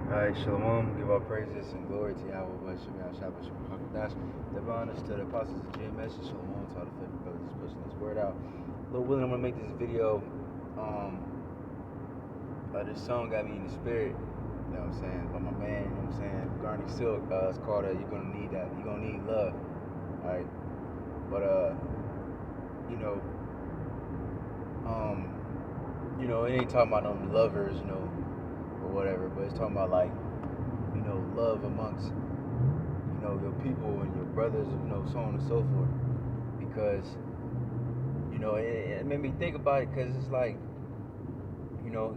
Alright, Shalom, give all praises and glory to Yahweh, Shabbat, Shabbat, Shabbat, Hakadash. Divine honors to the apostles of GMS, and Shalom to all the faithful brothers just pushing this word out. Lord willing, I'm going to make this video. This song got me in the spirit, you know what I'm saying, by my man, you know what I'm saying, Garney Silk. It's called You're Gonna Need That, You're Gonna Need Love. Alright, but, it ain't talking about no lovers, or whatever, but it's talking about, like, love amongst, your people and your brothers, so on and so forth. Because, it made me think about it, because it's like,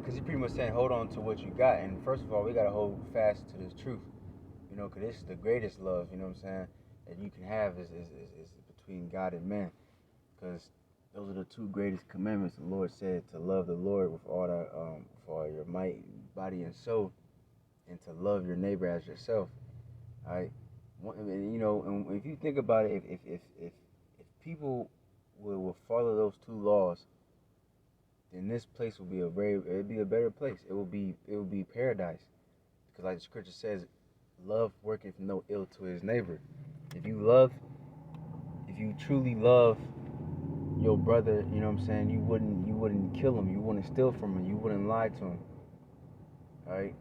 because he's pretty much saying, hold on to what you got. And first of all, we got to hold fast to this truth, because this is the greatest love, you know what I'm saying, that you can have is between God and man. Because those are the two greatest commandments. The Lord said to love the Lord with all your might, body, and soul, and to love your neighbor as yourself. All right, and if you think about it, if people will follow those two laws, then this place will be it'd be a better place. It will be paradise, because like the scripture says, love worketh no ill to his neighbor. If you truly love your brother, you know what I'm saying, you wouldn't kill him, you wouldn't steal from him, you wouldn't lie to him. All right,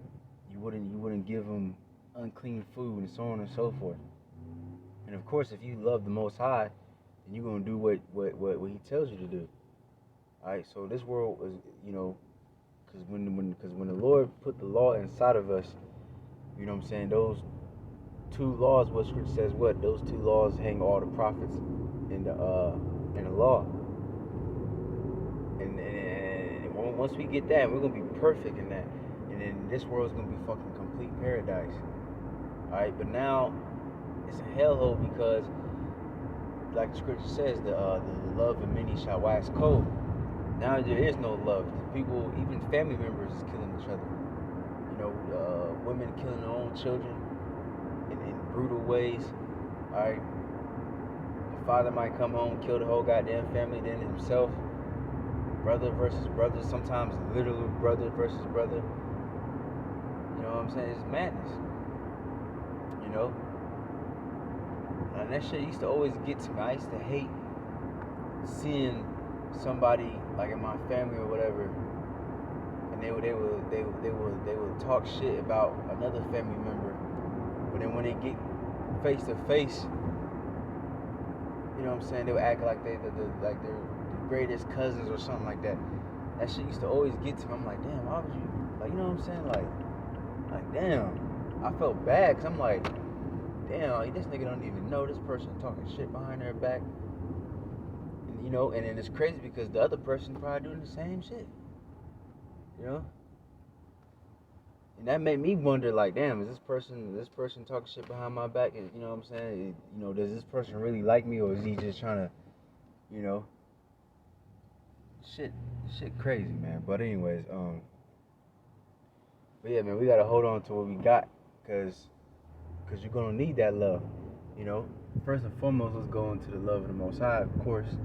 you wouldn't give him unclean food, and so on and so forth. And of course, if you love the Most High, then you're gonna do what He tells you to do. All right. So this world is, because when the Lord put the law inside of us, you know what I'm saying, those two laws, what Scripture says, those two laws hang all the prophets in the law. And once we get that, we're gonna be perfect in that, and then this world's gonna be fucking complete paradise. All right. But now it's a hellhole, because, like the scripture says, the love of many shall wax cold. Now there is no love. People, even family members, is killing each other. Women killing their own children in brutal ways. All right. The father might come home, kill the whole goddamn family, then himself. Brother versus brother. Sometimes literal brother versus brother. You know what I'm saying? It's madness. And that shit used to always get to me. I used to hate seeing somebody, like in my family or whatever, and they would talk shit about another family member, but then when they get face to face, you know what I'm saying, they would act like they're the greatest cousins or something like that. That shit used to always get to me. I'm like, damn, why would you, like, you know what I'm saying, like damn, I felt bad, because I'm like, damn, like, this nigga don't even know this person talking shit behind their back. And then it's crazy, because the other person probably doing the same shit. And that made me wonder, like, damn, is this person talking shit behind my back? And you know what I'm saying? Does this person really like me, or is he just trying to, shit crazy, man. But anyways, but yeah, man, we gotta hold on to what we got, cause you're gonna need that love. First and foremost, let's go into the love of the Most High. Of course,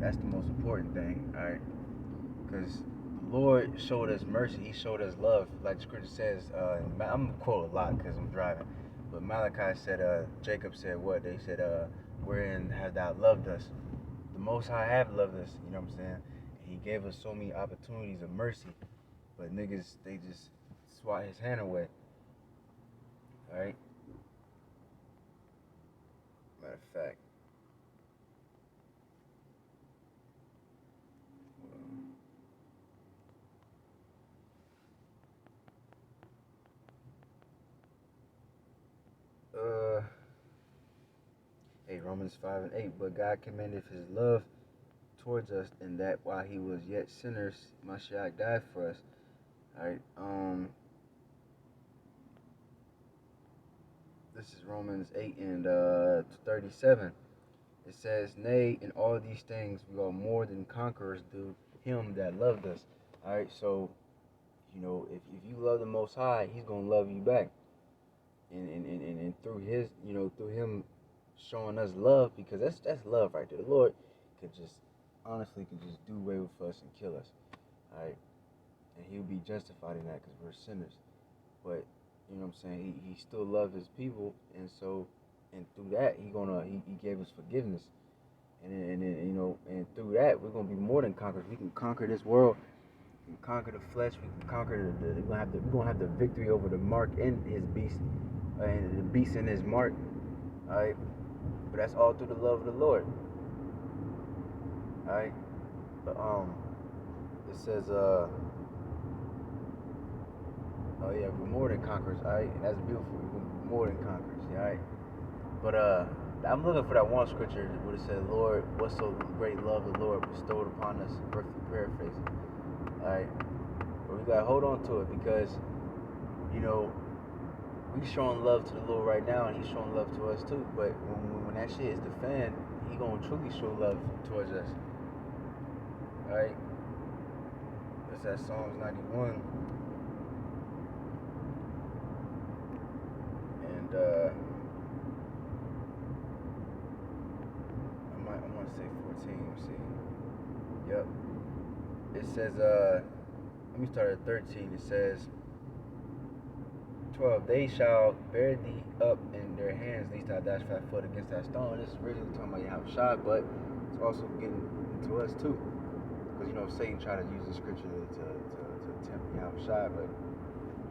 that's the most important thing, all right? Because the Lord showed us mercy. He showed us love. Like the scripture says, I'm going to quote a lot because I'm driving. But Malachi said, Jacob said what? They said, wherein hast thou loved us? The Most High have loved us, you know what I'm saying? And He gave us so many opportunities of mercy. But niggas, they just swat His hand away. All right? Matter of fact. Romans 5:8. But God commendeth His love towards us, in that while He was yet sinners, Mashiach died for us. All right. This is Romans 8 and 37. It says, nay, in all these things we are more than conquerors through Him that loved us. All right. So, if you love the Most High, He's gonna love you back, and through through Him showing us love, because that's love right there. The Lord could just do away with us and kill us, all right, and He'll be justified in that, because we're sinners. But You know what I'm saying? He still loves his people, and so, and through that, he gave us forgiveness, and you know, and through that, we're gonna be more than conquerors. We can conquer this world. We can conquer the flesh. We can conquer we're gonna have the victory over the mark in his beast, and the beast in his mark. All right, but that's all through the love of the Lord. All right, but it says oh yeah, we're more than conquerors. All right, and that's beautiful. We're more than conquerors. All right, but I'm looking for that one scripture where it said, "Lord, what so great love the Lord bestowed upon us." Roughly paraphrasing. All right, but we gotta hold on to it because you know we showing love to the Lord right now, and He's showing love to us too. But when that shit is the fan, He gonna truly show love towards us. All right, that's that Psalms 91, and I want to say 14. Let me see. Yep. It says let me start at 13. It says 12. They shall bear thee up in their hands, lest thou dash thy foot against that stone. This is originally talking about Yahushua, but it's also getting to us too. Because, you know, Satan tried to use the scripture to tempt Yahushua, but,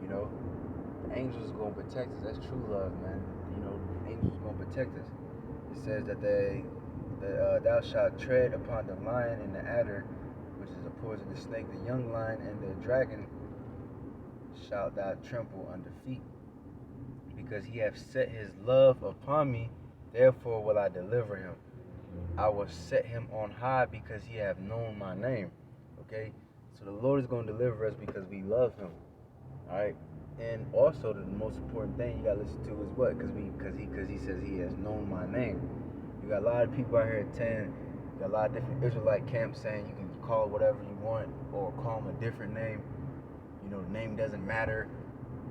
you know, the angels are going to protect us. That's true love, man. You know, the angels are going to protect us. It says that thou shalt tread upon the lion and the adder, which is a poisonous snake, the young lion and the dragon shalt thou trample under feet. Because he hath set his love upon me, therefore will I deliver him. I will set him on high because he hath known my name. Okay? So the Lord is going to deliver us because we love him. Alright? And also the most important thing you gotta listen to is what? Because he says he has known my name. You got a lot of people out here you got a lot of different Israelite camps saying you can call it whatever you want or call him a different name. You know, the name doesn't matter.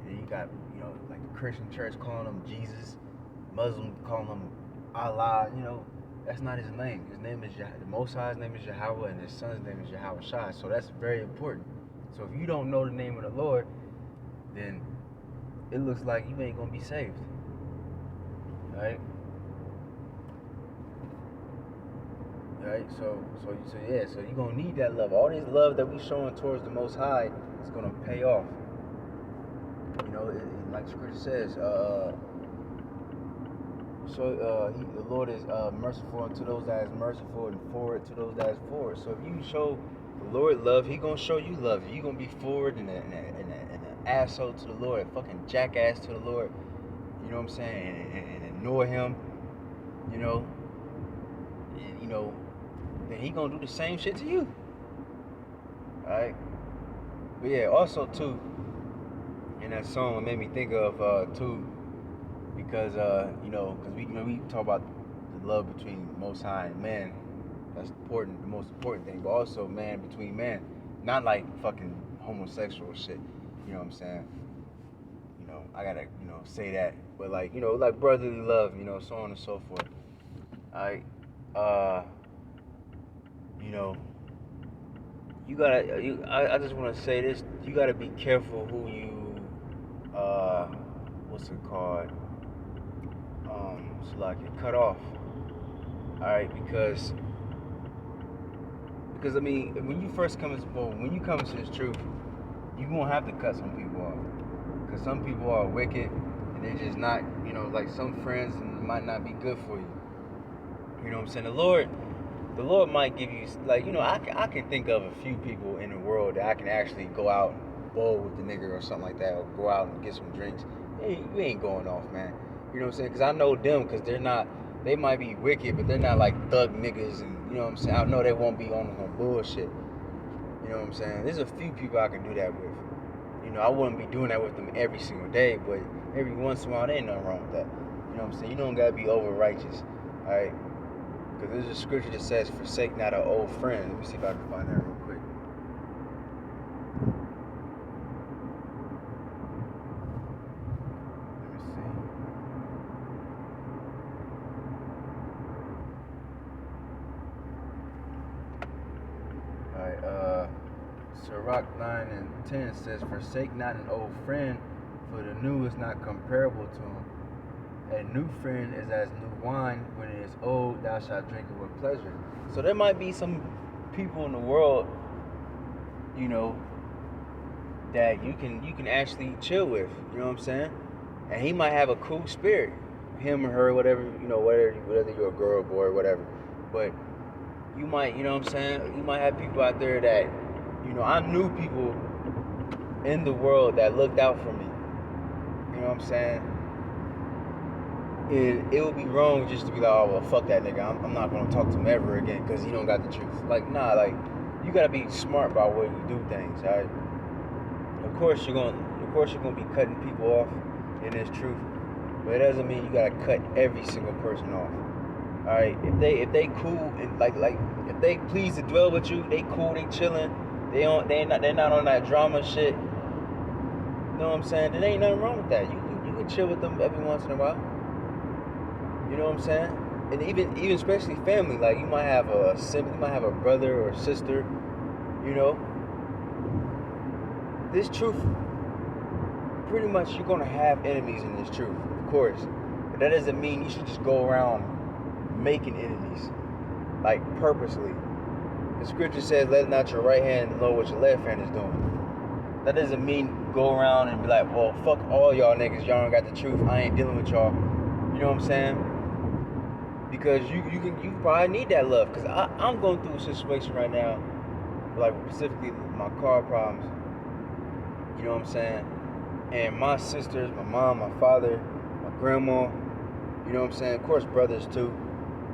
And you got, you know, like the Christian church calling him Jesus, Muslim calling him Allah. You know, that's not his name. His name is the Most High's name is Yahweh, and his son's name is Yahushua. So that's very important. So if you don't know the name of the Lord, then it looks like you ain't gonna be saved. Right? Right? So yeah, so you're gonna need that love. All this love that we showing towards the Most High is gonna pay off. You know, like Scripture says, the Lord is merciful unto those that is merciful and forward to those that is forward. So if you show the Lord love, He gonna show you love. You gonna be forward and an asshole to the Lord, a fucking jackass to the Lord. You know what I'm saying? And ignore Him. You know, and, you know, then He gonna do the same shit to you. All right. But yeah, also too. And that song made me think of too, because you know, because we talk about the love between Most High and man. That's important, the most important thing. But also man between man, not like fucking homosexual shit. You know what I'm saying? You know, I gotta say that, but like like brotherly love. You know, so on and so forth. Alright, you know, I just want to say this. You gotta be careful who you what's it called? So like cut off. Alright, because I mean, when you come into this truth, you won't have to cut some people off. Because some people are wicked and they're just not, like some friends might not be good for you. You know what I'm saying? The Lord might give you, like, I can think of a few people in the world that I can actually go out and bowl with the nigga or something like that, or go out and get some drinks. Hey, you ain't going off, man. You know what I'm saying? Because I know them, because they might be wicked, but they're not like thug niggas, and you know what I'm saying? I know they won't be on some bullshit. You know what I'm saying? There's a few people I can do that with. I wouldn't be doing that with them every single day, but every once in a while, there ain't nothing wrong with that. You know what I'm saying? You don't gotta be over righteous, alright? Because there's a scripture that says, forsake not an old friend. Let me see if I can find that real quick. Let me see. Alright, Sirach 9:10 says, forsake not an old friend, for the new is not comparable to him. A new friend is as new wine when it is old, thou shalt drink it with pleasure. So there might be some people in the world, you know, that you can actually chill with, you know what I'm saying? And he might have a cool spirit, him or her, whatever, you know, whether you're a girl, boy, whatever. But you might, you know what I'm saying? You might have people out there that, you know, I knew people in the world that looked out for me. You know what I'm saying? And it would be wrong just to be like, oh, well, fuck that nigga. I'm not going to talk to him ever again because he don't got the truth. Like, nah, like, you got to be smart about where you do things, all right? Of course you're going to be cutting people off in this truth, but it doesn't mean you got to cut every single person off. All right? If they cool and like if they please to dwell with you, they cool, they chilling, they're not on that drama shit. You know what I'm saying? There ain't nothing wrong with that. You can chill with them every once in a while. You know what I'm saying? And even especially family, like you might have a sibling, you might have a brother or sister, you know. This truth, pretty much you're gonna have enemies in this truth, of course. But that doesn't mean you should just go around making enemies, like purposely. The scripture says, let not your right hand know what your left hand is doing. That doesn't mean go around and be like, well, fuck all y'all niggas, y'all don't got the truth, I ain't dealing with y'all. You know what I'm saying? Because you probably need that love. Because I'm going through a situation right now, like specifically my car problems. You know what I'm saying? And my sisters, my mom, my father, my grandma, you know what I'm saying? Of course, brothers too.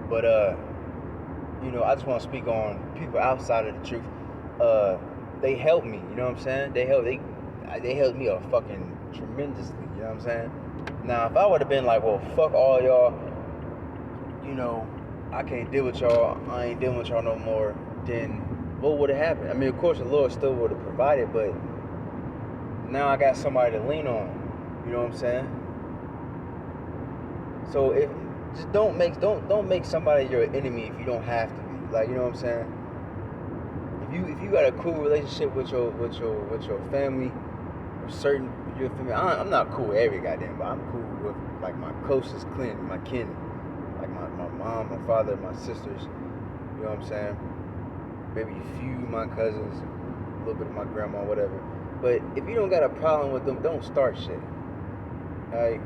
But, you know, I just want to speak on people outside of the truth. They helped me, you know what I'm saying? They helped me a fucking tremendously, you know what I'm saying? Now, if I would have been like, well, fuck all y'all, you know, I can't deal with y'all, I ain't dealing with y'all no more, then what would have happened? I mean, of course, the Lord still would have provided, but now I got somebody to lean on, you know what I'm saying? So just don't make somebody your enemy if you don't have to be. Like, you know what I'm saying? If you got a cool relationship with your family, or your family, I'm not cool with every goddamn, but I'm cool with like my closest my kin, like my mom, my father, my sisters. You know what I'm saying? Maybe a few of my cousins, a little bit of my grandma, whatever. But if you don't got a problem with them, don't start shit. Like,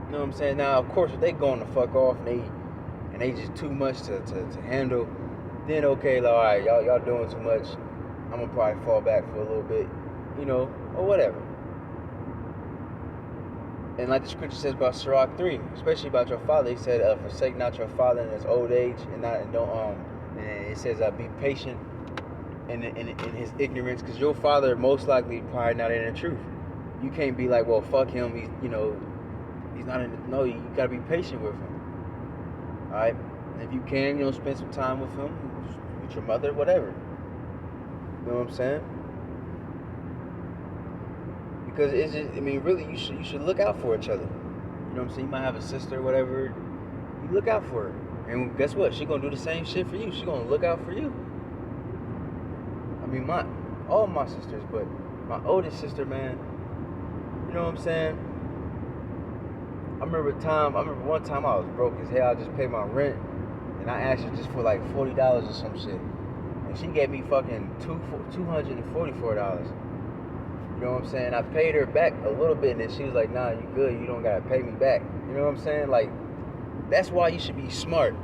you know what I'm saying? Now, of course, if they going the fuck off and they just too much to handle, then okay, like, all right, y'all doing too much. I'm gonna probably fall back for a little bit, you know, or whatever. And like the scripture says about Sirach 3, especially about your father, he said, forsake not your father in his old age, and it says, be patient in his ignorance, because your father most likely probably not in the truth. You can't be like, well, fuck him, he's not in the, no, you gotta be patient with him. Alright? And if you can, spend some time with him, with your mother, whatever. You know what I'm saying? Because it's just, I mean, really, you should look out for each other. You know what I'm saying? You might have a sister or whatever. You look out for her. And guess what? She gonna do the same shit for you. She gonna look out for you. I mean, all my sisters, but my oldest sister, man, you know what I'm saying? I remember one time I was broke as hell. I just paid my rent, and I asked her just for like $40 or some shit. And she gave me fucking $244. You know what I'm saying? I paid her back a little bit, and then she was like, nah, you good. You don't got to pay me back. You know what I'm saying? Like, that's why you should be smart.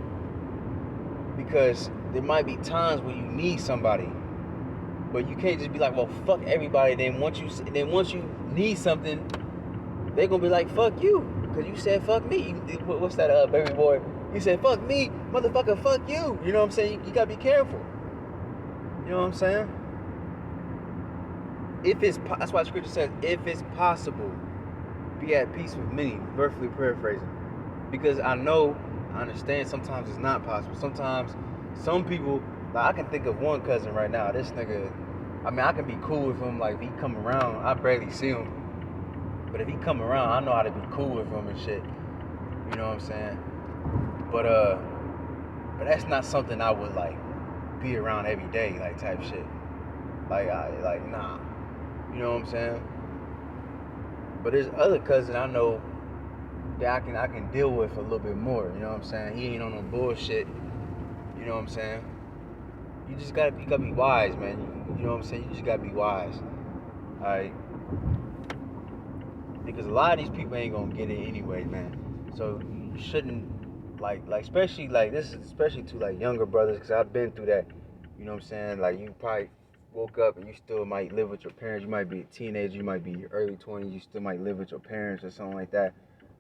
Because there might be times where you need somebody. But you can't just be like, well, fuck everybody. Then once you need something, they're going to be like, fuck you. Because you said, fuck me. What's that, baby boy? You said, fuck me, motherfucker, fuck you. You know what I'm saying? You got to be careful. You know what I'm saying? That's why the scripture says, if it's possible, be at peace with many, virtually paraphrasing. Because I understand sometimes it's not possible. Sometimes some people, like I can think of one cousin right now, this nigga, I mean, I can be cool with him, like if he come around, I barely see him. But if he come around, I know how to be cool with him and shit. You know what I'm saying? But that's not something I would like be around every day, like type shit. Like nah. You You know what I'm saying? But there's other cousins I know that I can deal with a little bit more. You know what I'm saying? He ain't on no bullshit. You know what I'm saying? You gotta be wise, man. You know what I'm saying? You just gotta be wise. Alright? Because a lot of these people ain't gonna get it anyway, man. So you shouldn't like especially like this is especially to like younger brothers, because I've been through that. You know what I'm saying? Like you probably woke up and you still might live with your parents. You might be a teenager, you might be early 20s, you still might live with your parents or something like that,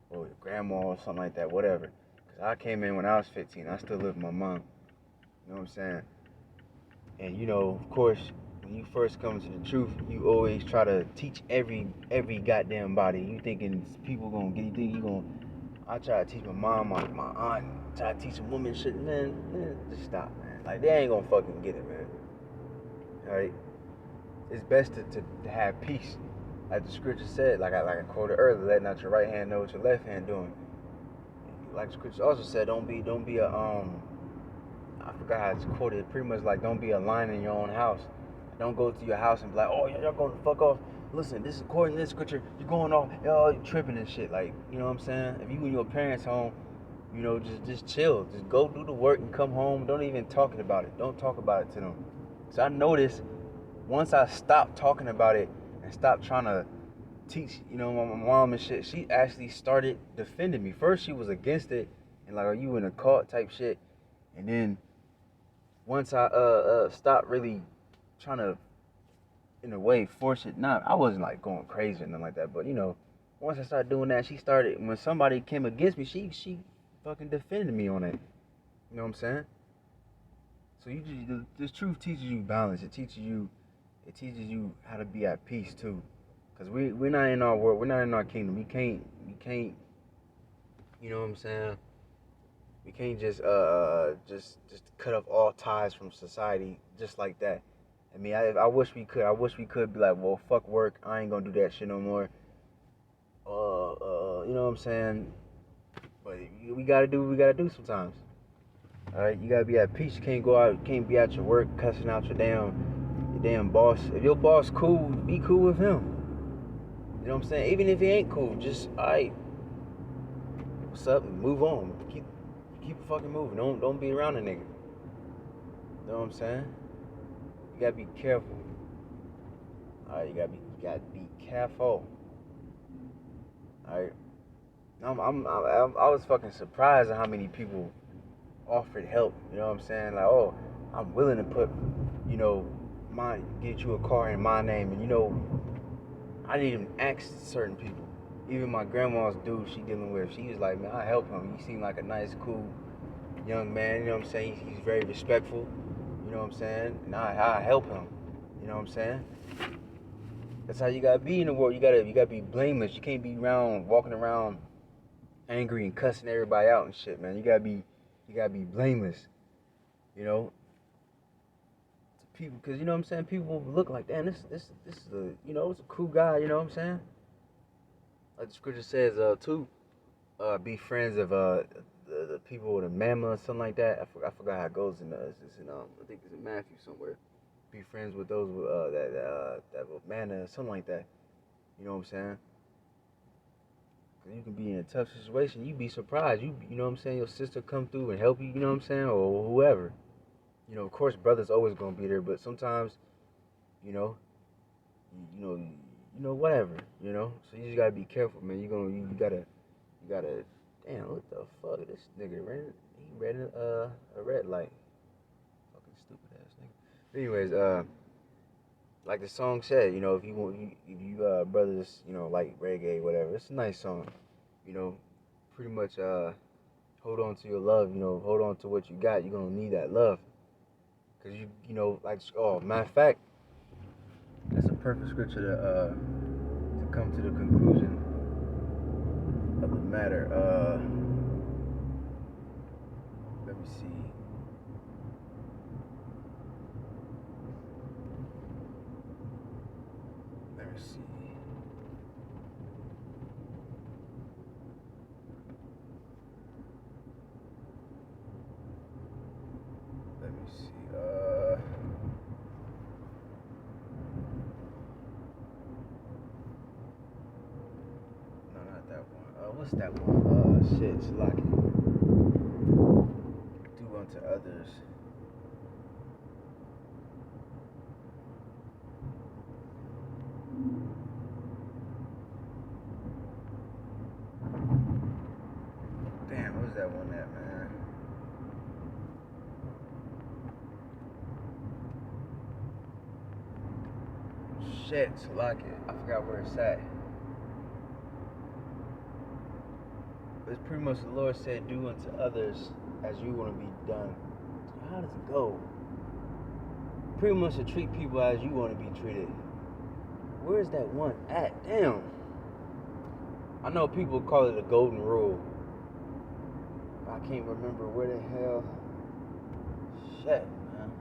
or your grandma or something like that, whatever. Because I came in when I was 15, I still live with my mom. You know what I'm saying? And you know, of course, when you first come to the truth, you always try to teach every goddamn body. You thinking people gonna get you? Think you gonna? I try to teach my mom, my aunt, try to teach some women shit. Man, just stop, man. Like they ain't gonna fucking get it, man. All right? It's best to have peace, like the scripture said. Like I quoted earlier, let not your right hand know what your left hand doing. Like the scripture also said, don't be a I forgot how it's quoted. Pretty much like, don't be a lion in your own house. Don't go to your house and be like, oh, y'all going to fuck off. Listen, this is according to this scripture. You're going off, y'all tripping and shit. Like, you know what I'm saying? If you in your parents' home, you know, just chill. Just go do the work and come home. Don't even talk about it. Don't talk about it to them. So I noticed once I stopped talking about it and stopped trying to teach, you know, my mom and shit, she actually started defending me. First, she was against it and like, are you in a cult type shit? And then once I stopped really trying to, in a way, force it. Not, I wasn't like going crazy or nothing like that, but you know, once I started doing that, she started. When somebody came against me, she fucking defended me on it. You know what I'm saying? So you just, this truth teaches you balance. It teaches you how to be at peace too. Cause we're not in our world. We're not in our kingdom. We can't. You know what I'm saying? We can't just cut off all ties from society just like that. I mean, I wish we could. I wish we could be like, well, fuck work. I ain't gonna do that shit no more. You know what I'm saying? But we gotta do what we gotta do sometimes. All right, you gotta be at peace. You can't go out. You can't be at your work cussing out your damn boss. If your boss cool, be cool with him. You know what I'm saying? Even if he ain't cool, just alright. What's up? Move on. Keep fucking moving. Don't be around a nigga. You know what I'm saying? You gotta be careful. Alright, you gotta be careful. Alright. I was fucking surprised at how many people offered help. You know what I'm saying? Like, oh, I'm willing to put, you know, get you a car in my name, and you know, I didn't even ask certain people. Even my grandma's dude she dealing with, she was like, man, I help him. He seemed like a nice, cool young man. You know what I'm saying? He's very respectful. You know what I'm saying? And I help him. You know what I'm saying? That's how you gotta be in the world. You gotta be blameless. You can't be walking around angry and cussing everybody out and shit, man. You gotta be blameless. You know, to people, cause you know what I'm saying. People look like, damn, this is a, you know, it's a cool guy. You know what I'm saying? Like the scripture says, too, be friends of the people with a mamma or something like that. I forgot how it goes in it's in I think it's in Matthew somewhere. Be friends with those with that with manna or something like that. You know what I'm saying? Cause you can be in a tough situation. You be surprised. You know what I'm saying? Your sister come through and help you. You know what I'm saying? Or whoever. You know, of course, brother's always gonna be there, but sometimes, you know, whatever. You know, so you just gotta be careful, man. You gotta. Damn, what the fuck? This nigga ran a red light. Fucking stupid ass nigga. Anyways, like the song said, you know, if you brothers, you know, like reggae, whatever, it's a nice song. You know, pretty much hold on to your love. You know, hold on to what you got. You're gonna need that love, cause you know, like, oh, matter of fact, that's a perfect scripture to come to the conclusion of the matter. Let me see. Let me see. Let me see. What's that one? Shit, Salaki. Do unto others. Damn, what's that one at, man? Shit, Salaki. I forgot where it's at. But it's pretty much the Lord said, do unto others as you want to be done. How does it go? Pretty much to treat people as you want to be treated. Where's that one at? Damn. I know people call it a golden rule. I can't remember where the hell. Shit, man.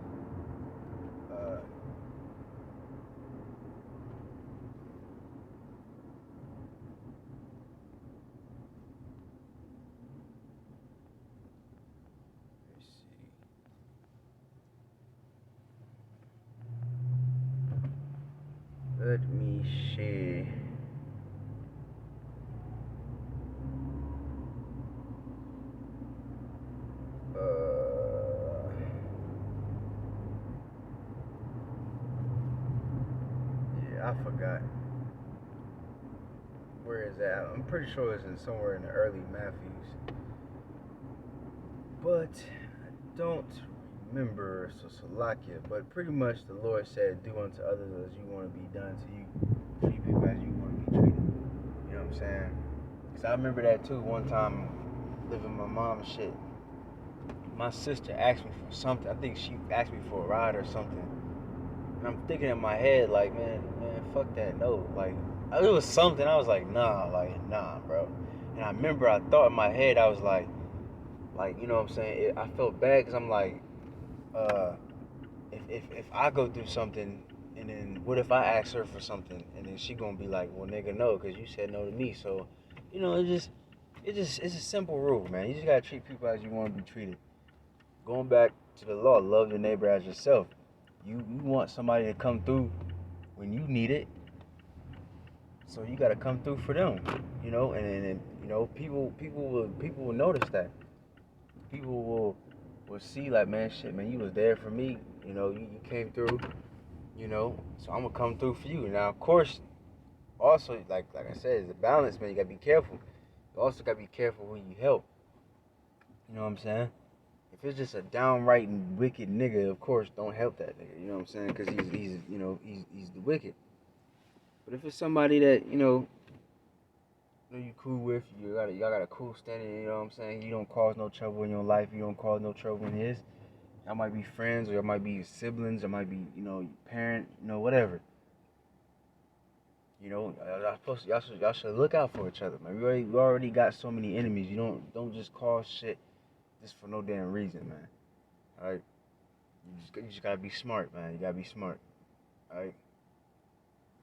Let's see. Let me see. Yeah, I forgot. Where is that? I'm pretty sure it's in somewhere in the early Matthews. But I don't remember Salakia. But pretty much the Lord said, do unto others as you want to be done to you. Treat people as you want to be treated. You know what I'm saying? Because I remember that too one time living with my mom and shit. My sister asked me for something. I think she asked me for a ride or something. And I'm thinking in my head, like, man, fuck that, no. Like, it was something. I was like, nah, bro. And I remember I thought in my head, I was like, you know what I'm saying? I felt bad because I'm like, if I go through something, and then what if I ask her for something, and then she gonna be like, well, nigga, no, because you said no to me. So, you know, it's a simple rule, man. You just gotta treat people as you want to be treated. Going back to the law, love your neighbor as yourself. You want somebody to come through when you need it, so you got to come through for them, you know. And you know, people will notice that. People will see like, man, shit, man, you was there for me, you know. You came through, you know. So I'm gonna come through for you. Now, of course, also like I said, it's a balance, man. You gotta be careful. You also gotta be careful who you help. You know what I'm saying? If it's just a downright wicked nigga, of course, don't help that nigga. You know what I'm saying? Because he's the wicked. But if it's somebody that you cool with, y'all got a cool standing. You know what I'm saying? You don't cause no trouble in your life. You don't cause no trouble in his. Y'all might be friends, or y'all might be siblings, or might be parent, whatever. Y'all should look out for each other, man. We already got so many enemies. You don't just cause shit just for no damn reason, man. All right. You just gotta be smart, man. You gotta be smart. All right.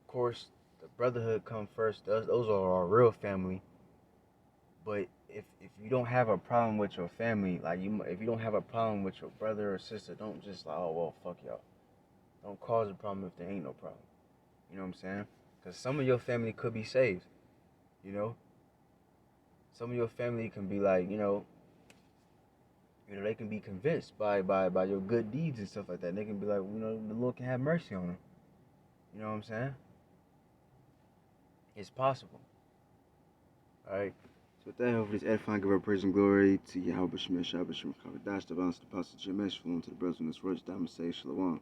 Of course, the brotherhood come first. Those are our real family. But if you don't have a problem with your family, if you don't have a problem with your brother or sister, don't just like, oh well, fuck y'all. Don't cause a problem if there ain't no problem. You know what I'm saying? Because some of your family could be saved. You know. Some of your family can be like, they can be convinced by your good deeds and stuff like that. And they can be like, the Lord can have mercy on them. You know what I'm saying? It's possible. All right. So with that, hopefully this edifying, give our praise and glory to Yahweh Shemeh Shabbat Shem Kavadash, the balance, the apostle Shemesh, to the brothers in this words, Diamond say Shalom.